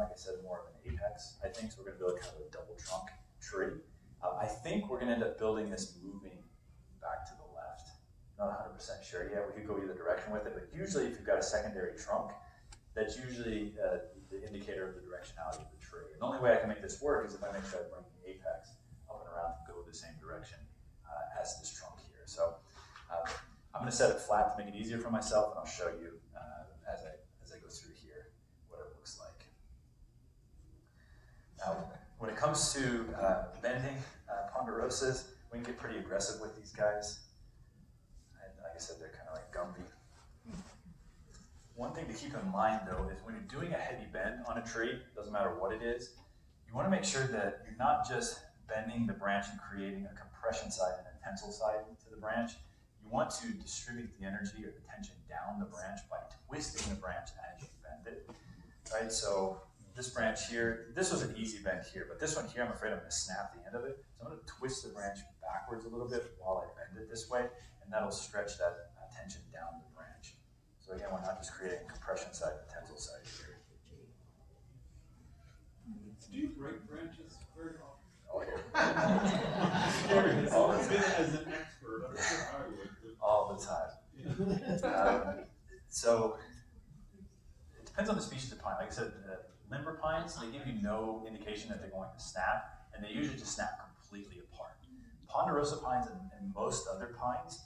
like I said, more of an apex, I think. So we're going to build kind of a double trunk tree. I think we're going to end up building this moving back to the left. Not 100% sure yet. We could go either direction with it, but usually if you've got a secondary trunk, that's usually the indicator of the directionality of the tree. And the only way I can make this work is if I make sure I bring the apex up and around to go the same direction as this trunk here. So I'm going to set it flat to make it easier for myself, and I'll show you as I go through here what it looks like. Now, when it comes to bending ponderosas, we can get pretty aggressive with these guys. And like I said, they're kind of like Gumby. One thing to keep in mind, though, is when you're doing a heavy bend on a tree, doesn't matter what it is, you want to make sure that you're not just bending the branch and creating a compression side and a tensile side to the branch. You want to distribute the energy or the tension down the branch by twisting the branch as you bend it, right? So this branch here, this was an easy bend here, but this one here, I'm afraid I'm going to snap the end of it. So I'm going to twist the branch backwards a little bit while I bend it this way, and that'll stretch that tension down the branch. So again, we're not just creating compression side and tensile side here. Do you break branches very often? Oh, yeah. All the time. As an expert, I'm sure I would. All the time. So it depends on the species of pine. Like I said, limber pines, they give you no indication that they're going to snap, and they usually just snap completely apart. Ponderosa pines and most other pines,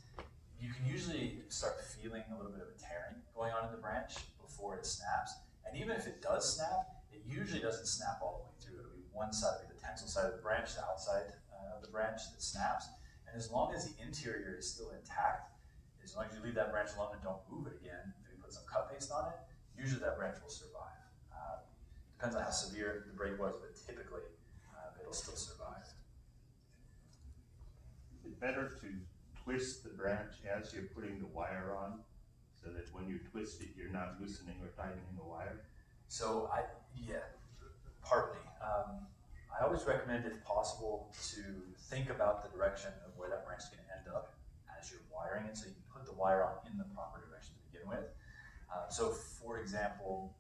you can usually start feeling a little bit of a tearing going on in the branch before it snaps. And even if it does snap, it usually doesn't snap all the way through. It'll be one side, it'll be the tensile side of the branch, the outside of the branch that snaps. And as long as the interior is still intact, as long as you leave that branch alone and don't move it again, maybe put some cut paste on it, usually that branch will survive. Depends on how severe the break was, but typically it'll still survive. Is it better to twist the branch as you're putting the wire on, so that when you twist it, you're not loosening or tightening the wire? So partly. I always recommend, if possible, to think about the direction of where that branch is going to end up as you're wiring it, so you can put the wire on in the proper direction to begin with. So for example,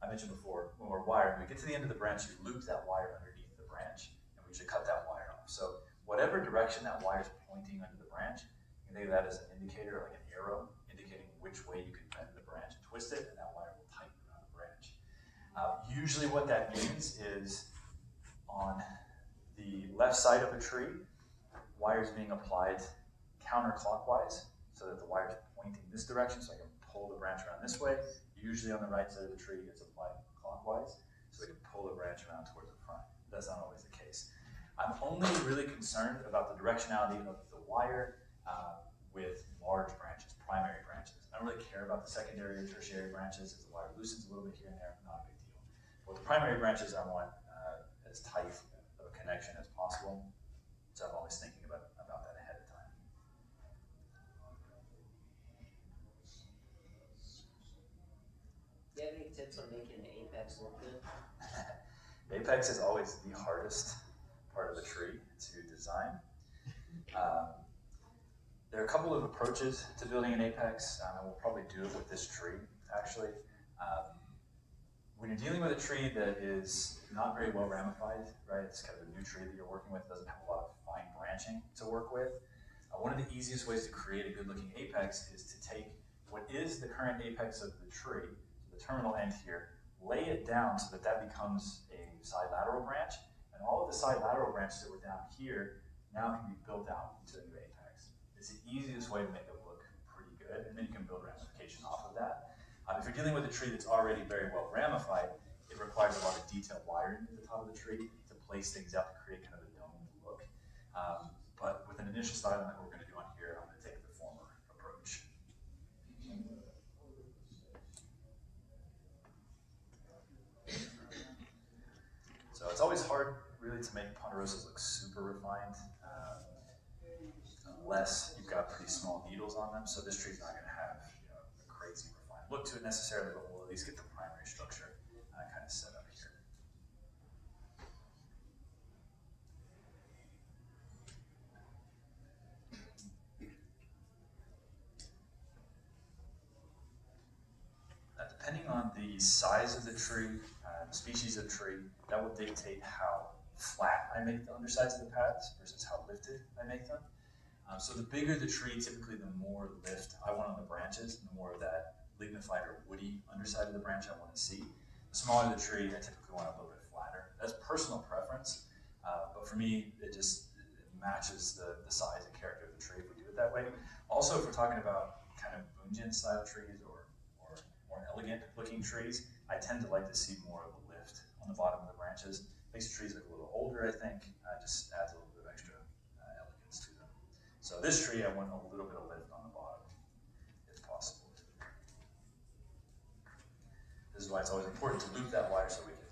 I mentioned before, when we're wiring, we get to the end of the branch, you loop that wire underneath the branch, and we should cut that wire off. So whatever direction that wire is pointing under the branch, you can think of that as an indicator, like an arrow, indicating which way you can bend the branch and twist it, and that wire will tighten around the branch. Usually what that means is on the left side of a tree, wires being applied counterclockwise, so that the wire is pointing this direction, so I can pull the branch around this way. Usually on the right side of the tree, it's applied clockwise, so we can pull the branch around towards the front. That's not always the case. I'm only really concerned about the directionality of the wire with large branches, primary branches. I don't really care about the secondary or tertiary branches. As the wire loosens a little bit here and there, not a big deal. But with the primary branches, I want as tight of a connection as possible. So I'm always thinking about that ahead of time. Do you have any tips on making the apex look good? The apex is always the hardest part of the tree to design. There are a couple of approaches to building an apex, and we'll probably do it with this tree, actually. When you're dealing with a tree that is not very well ramified, right, it's kind of a new tree that you're working with, doesn't have a lot of fine branching to work with, one of the easiest ways to create a good-looking apex is to take what is the current apex of the tree, the terminal end here, lay it down so that that becomes a side lateral branch, and all of the side lateral branches that were down here now can be built out into a new apex. It's the easiest way to make it look pretty good, and then you can build ramification off of that. If you're dealing with a tree that's already very well ramified, it requires a lot of detailed wiring at the top of the tree to place things out to create kind of a domed look. But with an initial styling that we're going to do on here, I'm going to take the former approach. So it's always hard, really, to make ponderosas look super refined, unless you've got pretty small needles on them. So this tree's not going to have a crazy refined look to it necessarily, but we'll at least get the primary structure kind of set up here. That depending on the size of the tree, the species of tree, that will dictate how flat I make the undersides of the pads versus how lifted I make them. So the bigger the tree, typically the more lift I want on the branches, and the more of that lignified or woody underside of the branch I want to see. The smaller the tree, I typically want a little bit flatter. That's personal preference, but for me, it matches the size and character of the tree if we do it that way. Also, if we're talking about kind of Bunjin style trees or more elegant looking trees, I tend to like to see more of a lift on the bottom of the branches. Makes the trees look a little older, I think. Just adds a little bit of extra elegance to them. So this tree, I want a little bit of lift on the bottom, if possible. This is why it's always important to loop that wire so we can